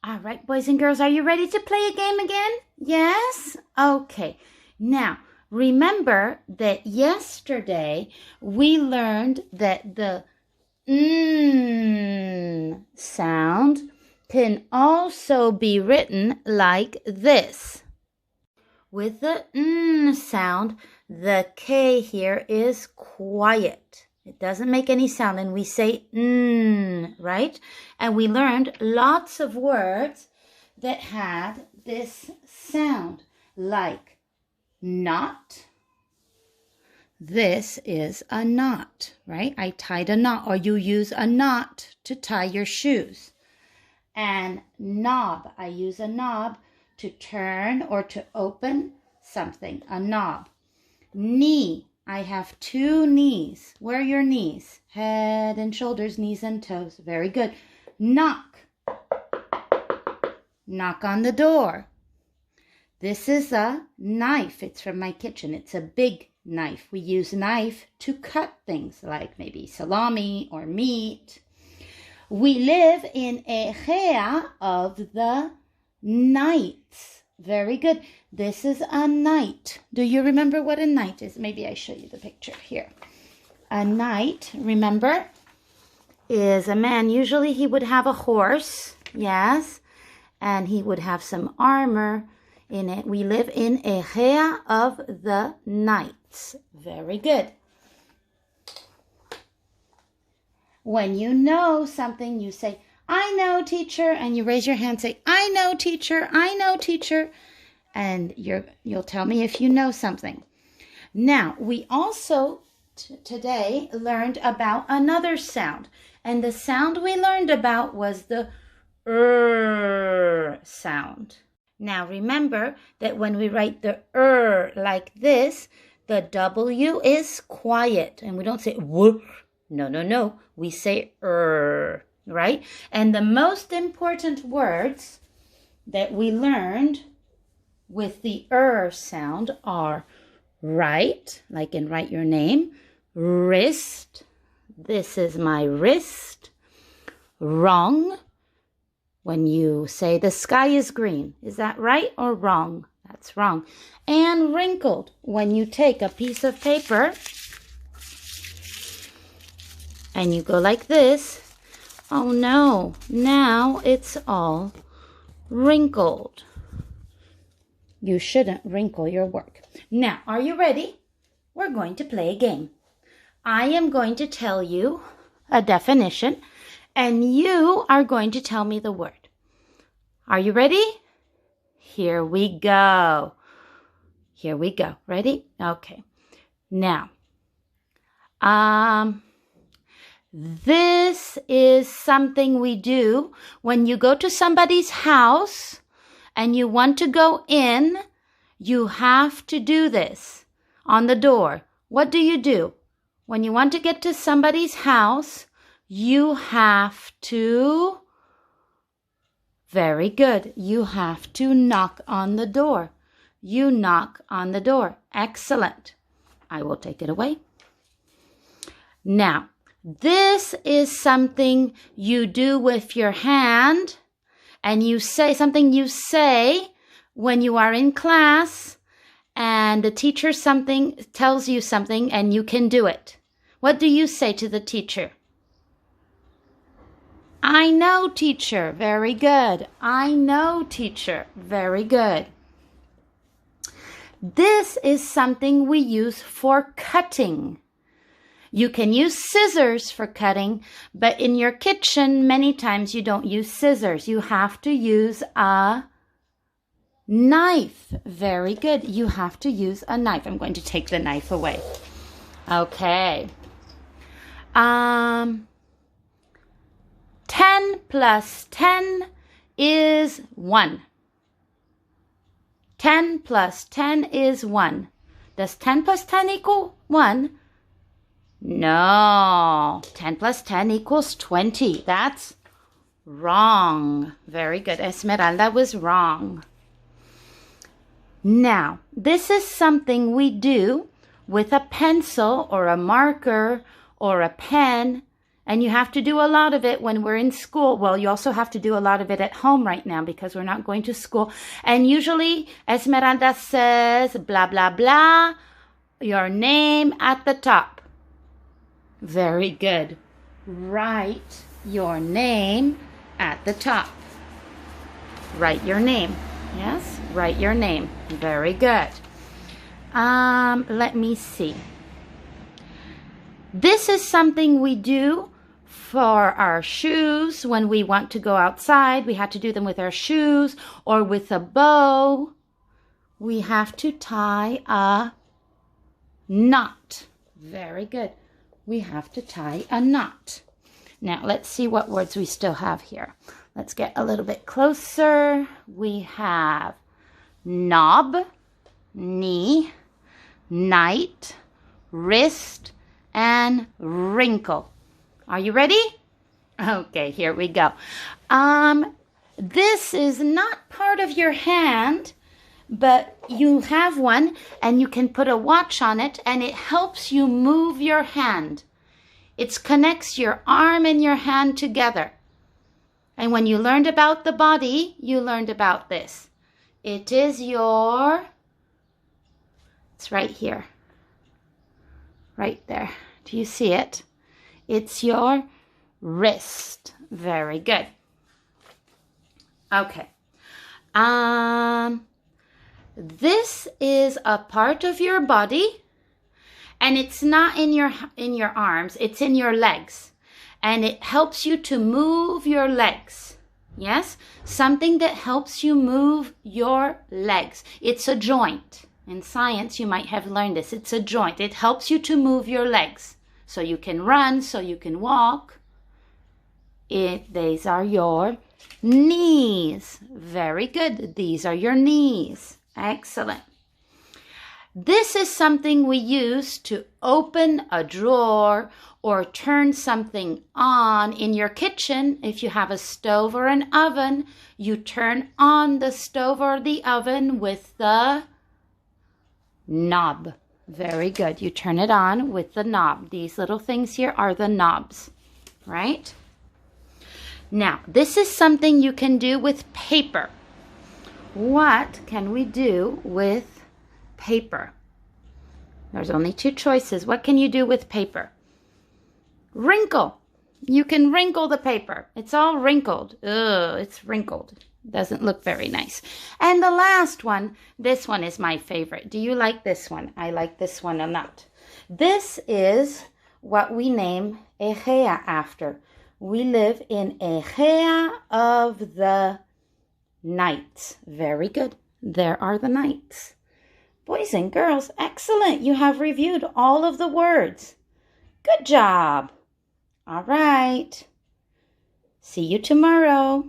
All right, boys and girls, are you ready to play a game again? Yes? Okay. Now, remember that yesterday we learned that the sound can also be written like this. With the sound, the K here is quiet. It doesn't make any sound, and we say right? And we learned lots of words that had this sound, like knot. This is a knot, right? I tied a knot, or you use a knot to tie your shoes. And knob, I use a knob to turn or to open something, a knob. Knee, I have two knees. Where are your knees? Head and shoulders, knees and toes. Very good. Knock. Knock on the door. This is a knife. It's from my kitchen. It's a big knife. We use knife to cut things like maybe salami or meat. We live in area of the nights. Very good. This is a night. Do you remember what a night is? Maybe I show you the picture here. A knight, remember, is a man. Usually he would have a horse, yes, and he would have some armor in it. We live in area of the knights. Very good. When you know something, you say, I know, teacher, and you raise your hand, say, I know, teacher, I know, teacher, and you'll tell me if you know something. Now, we also today learned about another sound, and the sound we learned about was the sound. Now, remember that when we write the like this, the W is quiet, and we don't say w. No. We say right? And the most important words that we learned with the sound are right, like in write your name, wrist, this is my wrist, wrong, when you say the sky is green, is that right or wrong? That's wrong. And wrinkled, when you take a piece of paper and you go like this, oh no, now it's all wrinkled. You shouldn't wrinkle your work. Now, are you ready? We're going to play a game. I am going to tell you a definition, and you are going to tell me the word. Are you ready? Here we go. Here we go. Ready? Okay. Now, this is something we do when you go to somebody's house and you want to go in. You have to do this on the door. What do? When you want to get to somebody's house, you have to, very good, you have to knock on the door. You knock on the door. Excellent. I will take it away. Now, this is something you do with your hand, and you say something you say when you are in class, and the teacher tells you something, and you can do it. What do you say to the teacher? I know, teacher. Very good. I know, teacher. Very good. This is something we use for cutting. You can use scissors for cutting, but in your kitchen, many times you don't use scissors. You have to use a knife. Very good. You have to use a knife. I'm going to take the knife away. Okay. 10 plus 10 is 1. 10 plus 10 is 1. Does 10 plus 10 equal 1? No. 10 plus 10 equals 20. That's wrong. Very good. Esmeralda was wrong. Now, this is something we do with a pencil or a marker or a pen, And you have to do a lot of it when we're in school. Well, you also have to do a lot of it at home right now because we're not going to school. And usually Esmeralda says, blah, blah, blah, your name at the top. Very good. Write your name at the top. Write your name. Yes, write your name. Very good. Let me see. This is something we do for our shoes when we want to go outside. We have to do them with our shoes or with a bow. We have to tie a knot. Very good. We have to tie a knot. Now, let's see what words we still have here. Let's get a little bit closer. We have knob, knee, night, wrist, and wrinkle. Are you ready? Okay, here we go. This is not part of your hand, but you have one and you can put a watch on it and it helps you move your hand. It connects your arm and your hand together. And when you learned about the body, you learned about this. It is your, it's right here. Right there. Do you see it? It's your wrist. Very good. Okay. This is a part of your body, and it's not in your arms, it's in your legs. And it helps you to move your legs. Yes? Something that helps you move your legs. It's a joint. In science, you might have learned this. It's a joint. It helps you to move your legs. So you can run, so you can walk. These are your knees. Very good. These are your knees. Excellent. This is something we use to open a drawer or turn something on in your kitchen. If you have a stove or an oven, you turn on the stove or the oven with the knob. Very good. You turn it on with the knob. These little things here are the knobs, right? Now, this is something you can do with paper. What can we do with paper? There's only two choices. What can you do with paper? Wrinkle. You can wrinkle the paper. It's all wrinkled. Ugh, it's wrinkled. Doesn't look very nice. And the last one, this one is my favorite. Do you like this one? I like this one a lot. This is what we name Egea after. We live in Egea of the nights. Very good. There are the nights. Boys and girls, excellent. You have reviewed all of the words. Good job. All right. See you tomorrow.